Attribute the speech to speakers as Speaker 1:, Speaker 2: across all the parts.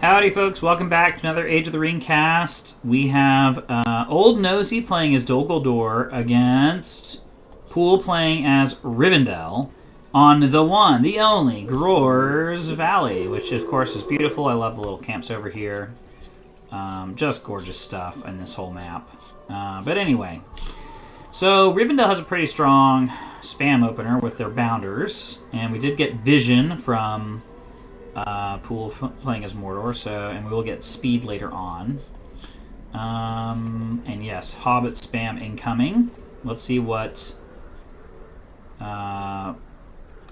Speaker 1: Howdy, folks. Welcome back to another Age of the Ring cast. We have old Nosey playing as Guldur against Pool playing as Rivendell on the one, the only, Grór's Valley, which, of course, is beautiful. I love the little camps over here. Just gorgeous stuff in this whole map. But anyway, so Rivendell has a pretty strong spam opener with their bounders, and we did get vision from Pool playing as Mordor, and we will get speed later on. And yes, Hobbit spam incoming. Let's see what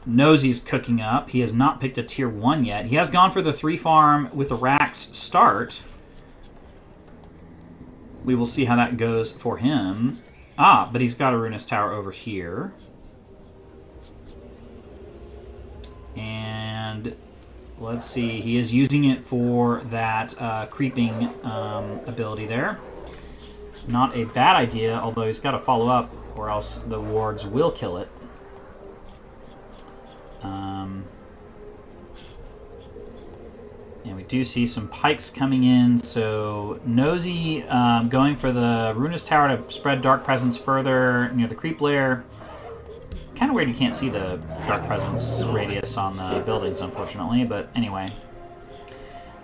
Speaker 1: Nosey's cooking up. He has not picked a tier 1 yet. He has gone for the 3 farm with the racks start. We will see how that goes for him. But he's got a Ruinous Tower over here. And let's see, he is using it for that creeping ability there. Not a bad idea, although he's got to follow up or else the wards will kill it. And we do see some pikes coming in, so Nosey going for the Ruinous Tower to spread Dark Presence further near the creep layer. Kind of weird you can't see the Dark Presence radius on the buildings, unfortunately, but anyway.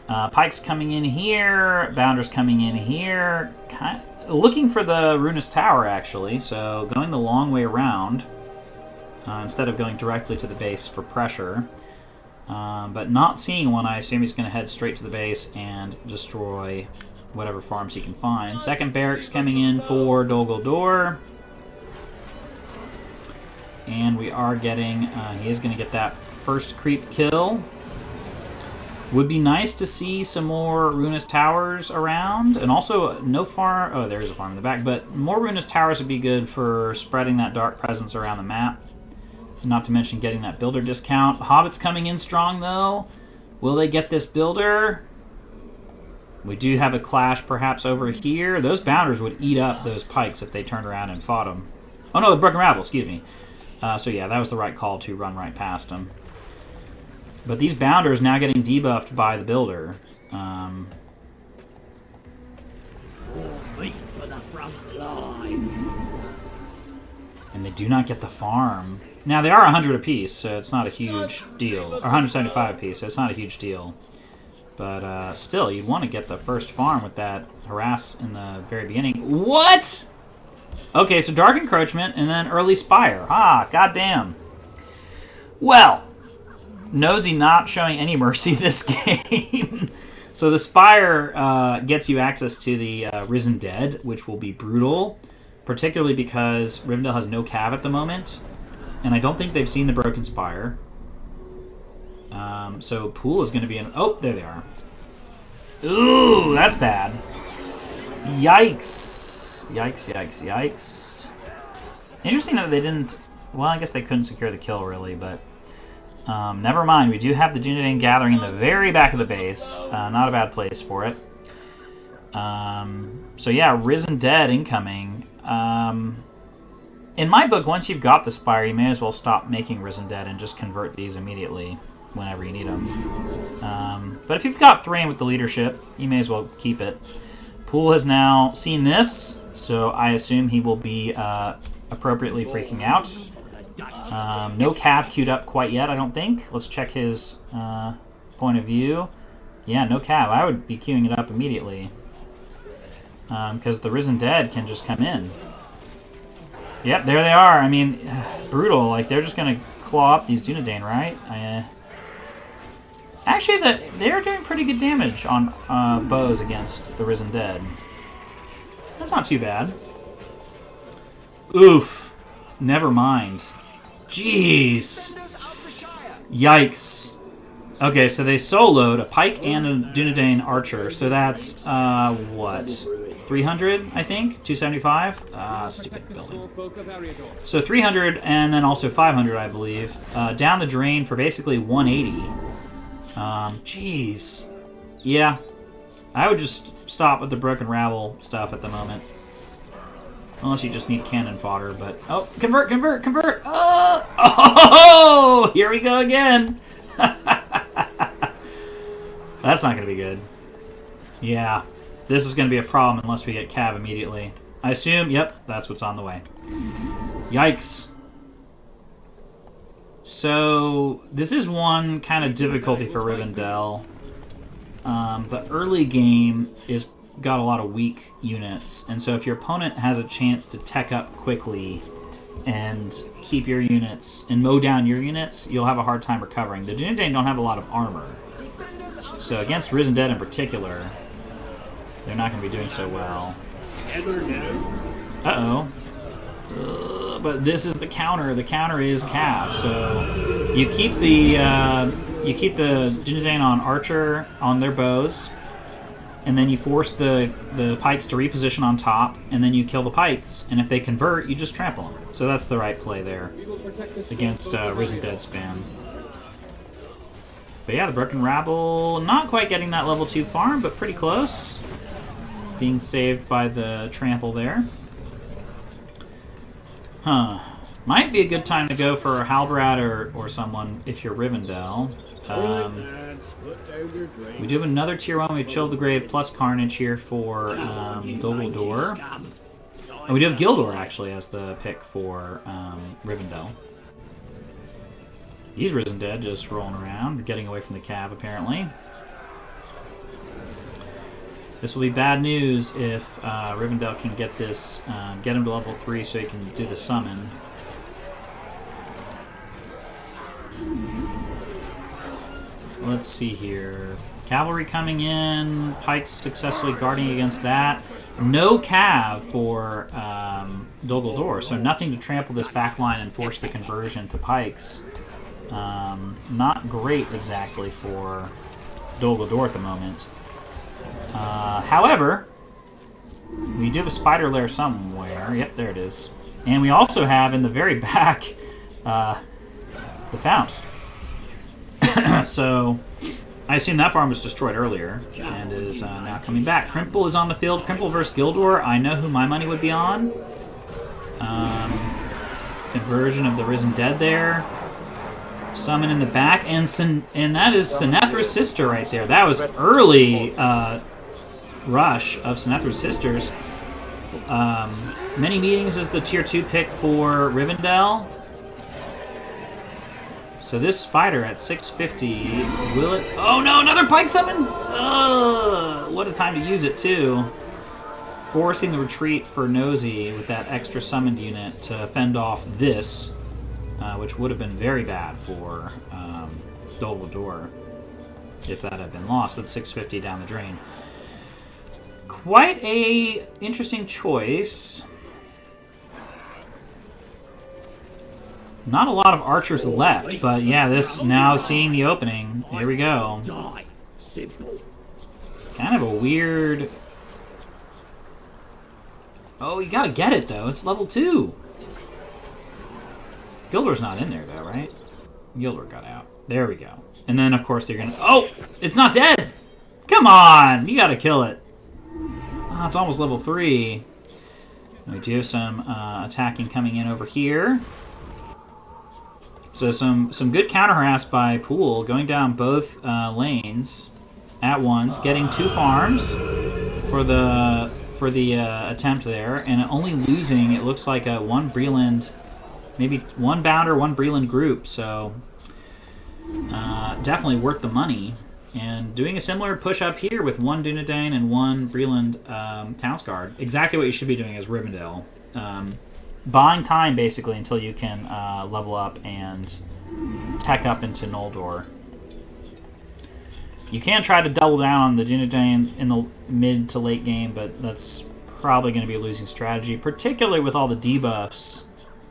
Speaker 1: Pikes coming in here, Bounders coming in here. Looking for the Ruinous Tower, actually, so going the long way around instead of going directly to the base for pressure. But not seeing one, I assume he's going to head straight to the base and destroy whatever farms he can find. Second barracks coming in for Guldur. And we are getting, he is going to get that first creep kill. Would be nice to see some more Ruinous Towers around. And also, no farm, oh, there's a farm in the back. But more Ruinous Towers would be good for spreading that Dark Presence around the map. Not to mention getting that builder discount. Hobbit's coming in strong, though. Will they get this builder? We do have a clash, perhaps, over here. Those Bounders would eat up those pikes if they turned around and fought them. Oh, no, the Broken Rabble, excuse me. So, yeah, that was the right call to run right past them. But these Bounders now getting debuffed by the builder.
Speaker 2: More meat for the front line.
Speaker 1: And they do not get the farm. Now, they are 100 apiece, so it's not a huge deal. Or 175 apiece, so it's not a huge deal. But still, you'd want to get the first farm with that harass in the very beginning. What?! Okay, so Dark Encroachment and then Early Spire. Goddamn. Well, Nosey not showing any mercy this game. So the Spire gets you access to the Risen Dead, which will be brutal. Particularly because Rivendell has no cav at the moment. And I don't think they've seen the Broken Spire. So Pool is going to be in... Oh, there they are. Ooh, that's bad. Yikes. Yikes, yikes, yikes. Interesting that they didn't... Well, I guess they couldn't secure the kill, really, but... never mind. We do have the Dunedain Gathering in the very back of the base. Not a bad place for it. So yeah, Risen Dead incoming. In my book, once you've got the Spire, you may as well stop making Risen Dead and just convert these immediately whenever you need them. But if you've got Thrain with the leadership, you may as well keep it. Pool has now seen this, so I assume he will be appropriately freaking out. No cav queued up quite yet, I don't think. Let's check his point of view. Yeah, no cav. I would be queuing it up immediately. Because the Risen Dead can just come in. Yep, there they are. I mean, brutal. Like, they're just going to claw up these Dunedain, right? Actually, they're doing pretty good damage on bows against the Risen Dead. That's not too bad. Oof. Never mind. Jeez. Yikes. Okay, so they soloed a Pike and a Dunedain Archer, so that's, what? 300, I think? 275? Stupid building. So 300, and then also 500, I believe. Down the drain for basically 180. Jeez. Yeah. I would just stop with the Broken Rabble stuff at the moment. Unless you just need cannon fodder, but... Oh, convert, convert, convert! Oh! Here we go again! That's not going to be good. Yeah, this is going to be a problem unless we get Cav immediately. I assume, yep, that's what's on the way. Yikes. So, this is one kind of difficulty for Rivendell. The early game is got a lot of weak units, and so if your opponent has a chance to tech up quickly and keep your units and mow down your units, you'll have a hard time recovering. The Dunedain don't have a lot of armor, so against Rivendell in particular, they're not going to be doing so well. Uh-oh. But this is the counter. The counter is Cav. So you keep the Dunedain on archer on their bows, and then you force the pikes to reposition on top, and then you kill the pikes. And if they convert, you just trample them. So that's the right play there against Risen Dead spam. But yeah, the Broken Rabble not quite getting that level 2 farm, but pretty close. Being saved by the trample there. Huh. Might be a good time to go for Halbrad or someone if you're Rivendell. We do have another tier 1. We Chill the Grave plus Carnage here for Guldur. And we do have Gildur actually as the pick for Rivendell. He's Risen Dead just rolling around, getting away from the Cav apparently. This will be bad news if Rivendell can get this, get him to level 3 so he can do the summon. Let's see here. Cavalry coming in, pikes successfully guarding against that. No Cav for Guldur, so nothing to trample this backline and force the conversion to pikes. Not great exactly for Guldur at the moment. However, we do have a spider lair somewhere. Yep, there it is. And we also have in the very back the fount. So I assume that farm was destroyed earlier and is now coming back. Crimple is on the field. Crimple versus Gildur. I know who my money would be on. Conversion of the Risen Dead there. Summon in the back, and that is Sinethra's sister right there. That was early rush of Sinethra's sisters. Many Meetings is the tier 2 pick for Rivendell. So this spider at 650, will it? Oh no, another pike summon! What a time to use it too. Forcing the retreat for Nosey with that extra summoned unit to fend off this. Which would have been very bad for Guldur if that had been lost. That's 650 down the drain. Quite a interesting choice. Not a lot of archers left, but yeah, this now seeing the opening. Here we go. Kind of a weird. Oh, you gotta get it though. It's level 2. Gildur's not in there, though, right? Guldur got out. There we go. And then, of course, they're going to... Oh! It's not dead! Come on! You got to kill it. Oh, it's almost level 3. We do have some attacking coming in over here. So some good counter harass by Pool, going down both lanes at once, getting 2 farms for the attempt there, and only losing, it looks like, 1 Breland... Maybe 1 Bounder, 1 Breland group, so definitely worth the money. And doing a similar push up here with 1 Dunedain and 1 Breland Townsguard. Exactly what you should be doing as Rivendell. Buying time, basically, until you can level up and tech up into Noldor. You can try to double down on the Dunedain in the mid to late game, but that's probably going to be a losing strategy, particularly with all the debuffs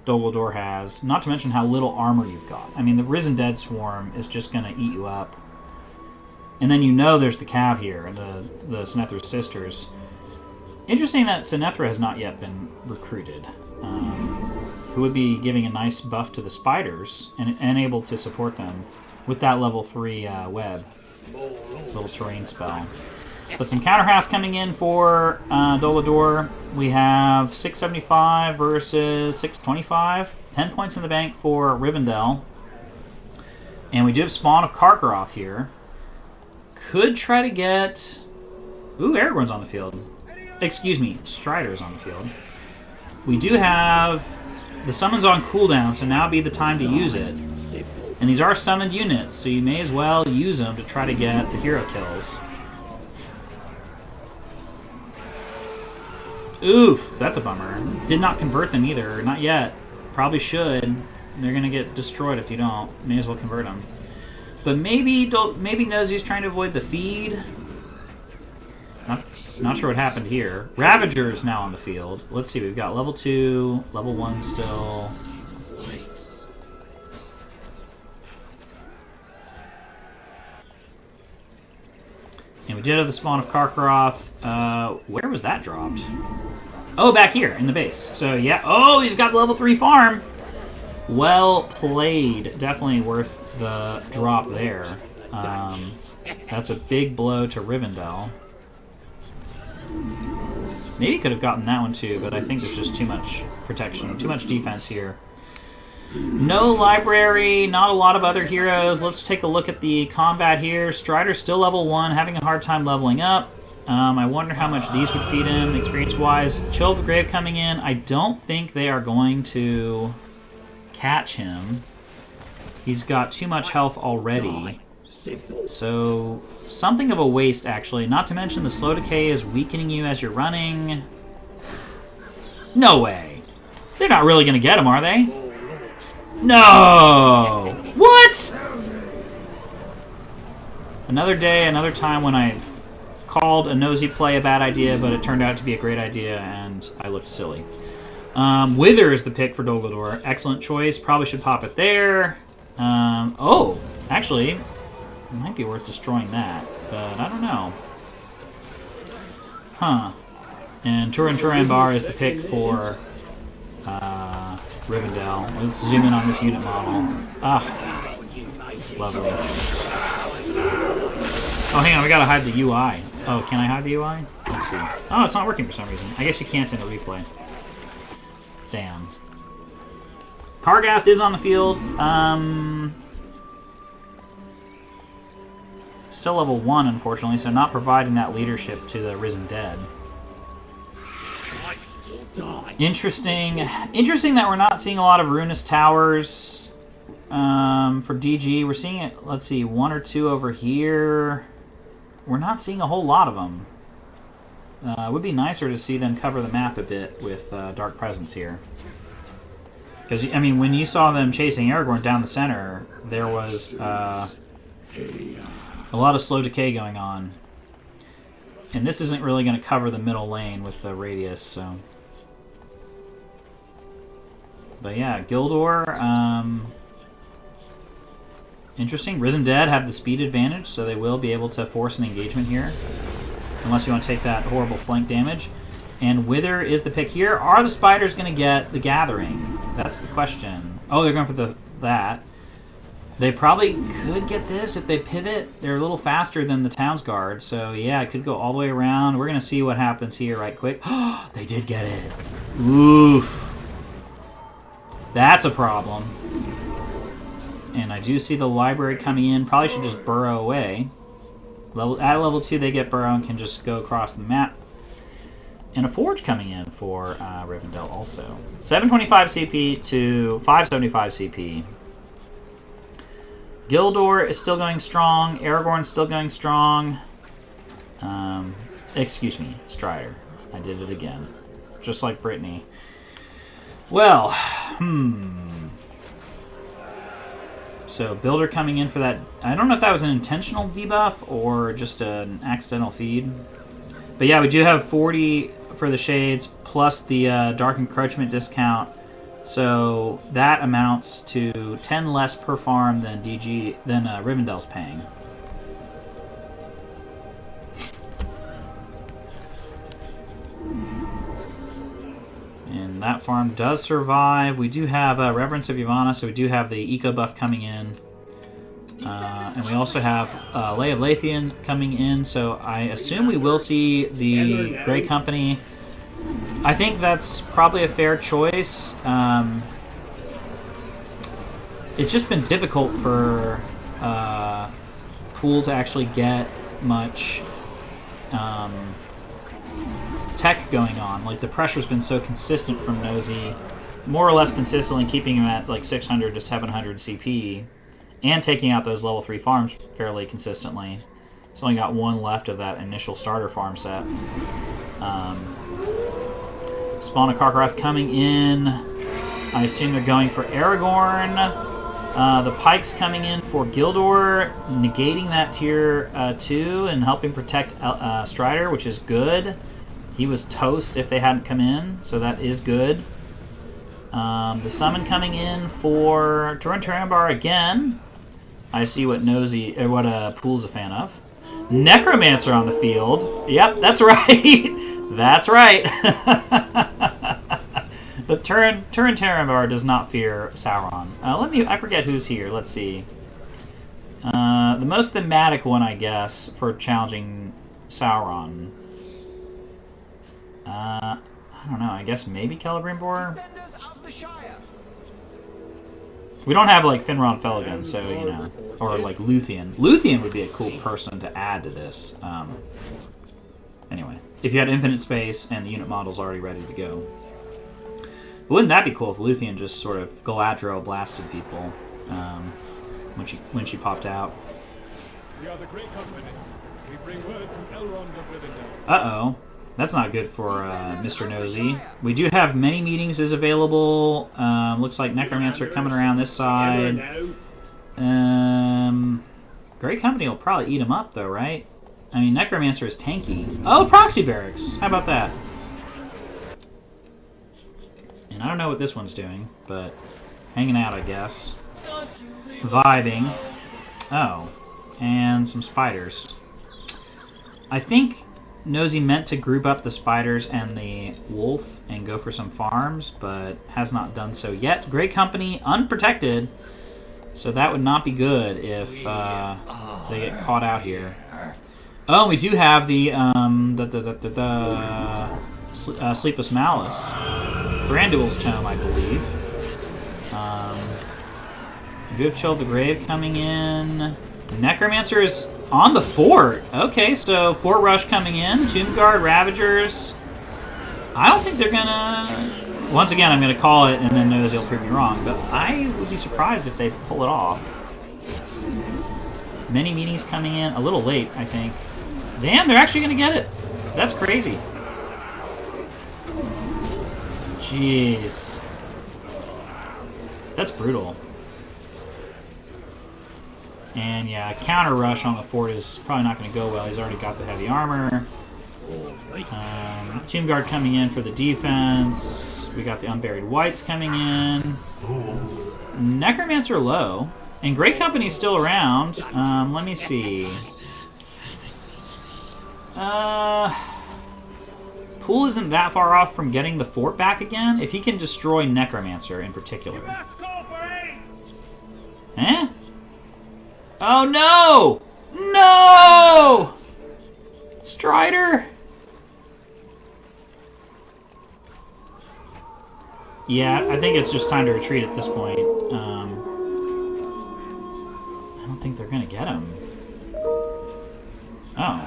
Speaker 1: Guldur has, not to mention how little armor you've got. I mean, the Risen Dead Swarm is just going to eat you up. And then you know there's the Cav here, the Sinethra's sisters. Interesting that Sinethra has not yet been recruited, who would be giving a nice buff to the spiders and able to support them with that level 3 web, little terrain spell. But some counter harass coming in for Guldur. We have 675 versus 625. 10 points in the bank for Rivendell. And we do have Spawn of Karkaroth here. could try to get... Ooh, Aragorn's on the field. Excuse me, Strider's on the field. We do have... The summon's on cooldown, so now would be the time to use it. And these are summoned units, so you may as well use them to try to get the hero kills. Oof, that's a bummer. Did not convert them either, not yet. Probably should. They're gonna get destroyed if you don't. May as well convert them. But maybe Nosey's trying to avoid the feed. Not sure what happened here. Ravager is now on the field. Let's see, we've got level 2, level 1 still. And we did have the spawn of Karkaroth. Where was that dropped? Oh, back here in the base. So yeah. Oh, he's got the level 3 farm. Well played. Definitely worth the drop there. That's a big blow to Rivendell. Maybe could have gotten that one too, but I think there's just too much protection, too much defense here. No library, not a lot of other heroes. Let's take a look at the combat here. Strider's still level 1, having a hard time leveling up. I wonder how much these would feed him experience-wise. Chill of the Grave coming in. I don't think they are going to catch him. He's got too much health already. So, something of a waste, actually. Not to mention the slow decay is weakening you as you're running. No way. They're not really going to get him, are they? No! What? Another day, another time when I called a Nosey play a bad idea, but it turned out to be a great idea, and I looked silly. Wither is the pick for Guldur. Excellent choice. Probably should pop it there. Oh, actually, it might be worth destroying that, but I don't know. Huh. And Turanbar is the pick for Rivendell. Let's zoom in on this unit model. Ah, lovely. Oh, hang on, we gotta hide the UI. Oh, can I hide the UI? Let's see. Oh, it's not working for some reason. I guess you can't in a replay. Damn. Kargast is on the field. Still level 1, unfortunately, so not providing that leadership to the Risen Dead. Interesting that we're not seeing a lot of Ruinous Towers for DG. We're seeing it, let's see, 1 or 2 over here. We're not seeing a whole lot of them. It would be nicer to see them cover the map a bit with Dark Presence here. Because, I mean, when you saw them chasing Aragorn down the center, there was a lot of slow decay going on. And this isn't really going to cover the middle lane with the radius, so... But yeah, Guldur, interesting. Risen Dead have the speed advantage, so they will be able to force an engagement here. Unless you want to take that horrible flank damage. And Wither is the pick here. Are the spiders going to get the Gathering? That's the question. Oh, they're going for that. They probably could get this if they pivot. They're a little faster than the Town's Guard, so yeah, it could go all the way around. We're going to see what happens here right quick. They did get it. Oof. That's a problem. And I do see the library coming in. Probably should just burrow away. At level 2, they get burrow and can just go across the map. And a forge coming in for Rivendell also. 725 CP to 575 CP. Guldur is still going strong. Aragorn is still going strong. Excuse me, Strider. I did it again. Just like Brittany. Well, So Builder coming in for that. I don't know if that was an intentional debuff or just an accidental feed. But yeah, we do have 40 for the Shades plus the Dark Encroachment discount. So that amounts to 10 less per farm than Rivendell's paying. And that farm does survive. We do have Reverence of Yavanna, so we do have the eco buff coming in. And we also have Lay of Lathian coming in, so I assume we will see the Grey Company. I think that's probably a fair choice. It's just been difficult for Pool to actually get much tech going on. Like, the pressure's been so consistent from Nosey, more or less consistently keeping him at like 600 to 700 CP, and taking out those level 3 farms fairly consistently. He's only got one left of that initial starter farm set. Spawn of Karkaroth coming in. I assume they're going for Aragorn. The Pikes coming in for Guldur, negating that tier 2 and helping protect Strider, which is good. He was toast if they hadn't come in, so that is good. The Summon coming in for Turambar again. I see what Pool's a fan of. Necromancer on the field. Yep, that's right. That's right. But Turambar does not fear Sauron. I forget who's here. Let's see. The most thematic one, I guess, for challenging Sauron. I don't know. I guess maybe Celebrimbor. We don't have like Finron Felagund, so you know, or like Luthien. Luthien would be a cool person to add to this. Anyway, if you had infinite space and the unit model's already ready to go. But wouldn't that be cool if Luthien just sort of Galadriel blasted people when she popped out?
Speaker 3: We are the Great Company. We bring word from Elrond of Rivendell.
Speaker 1: Uh-oh. That's not good for Mr. Nosey. We do have many meetings is available. Looks like Necromancer coming around this side. Great Company will probably eat him up, though, right? I mean, Necromancer is tanky. Oh, Proxy Barracks! How about that? And I don't know what this one's doing, but hanging out, I guess. Vibing. Oh, and some spiders. I think Nosey meant to group up the spiders and the wolf and go for some farms, but has not done so yet. Great Company, unprotected, so that would not be good if they get caught out here. Oh, we do have the Sleepless Malice. Thranduil's Tome, I believe. We do have Chill of the Grave coming in. Necromancer is on the fort. Okay, so Fort Rush coming in. Tomb Guard, Ravagers. I don't think they're gonna... Once again, I'm gonna call it, and then Nosey will prove me wrong, but I would be surprised if they pull it off. Many meetings coming in. A little late, I think. Damn, they're actually gonna get it. That's crazy. Jeez. That's brutal. And yeah, counter rush on the fort is probably not going to go well. He's already got the heavy armor. Tomb Guard coming in for the defense. We got the Unburied Whites coming in. Necromancer low. And Great Company's still around. Let me see. Pool isn't that far off from getting the fort back again. If he can destroy Necromancer in particular. Eh? Oh no! No! Strider! Yeah, I think it's just time to retreat at this point. I don't think they're gonna get him. Oh.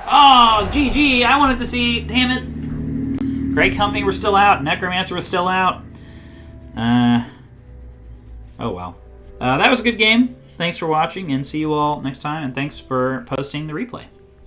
Speaker 1: Oh, GG! I wanted to see... Damn it! Great Company were still out. Necromancer was still out. Oh well. That was a good game. Thanks for watching, and see you all next time, and thanks for posting the replay.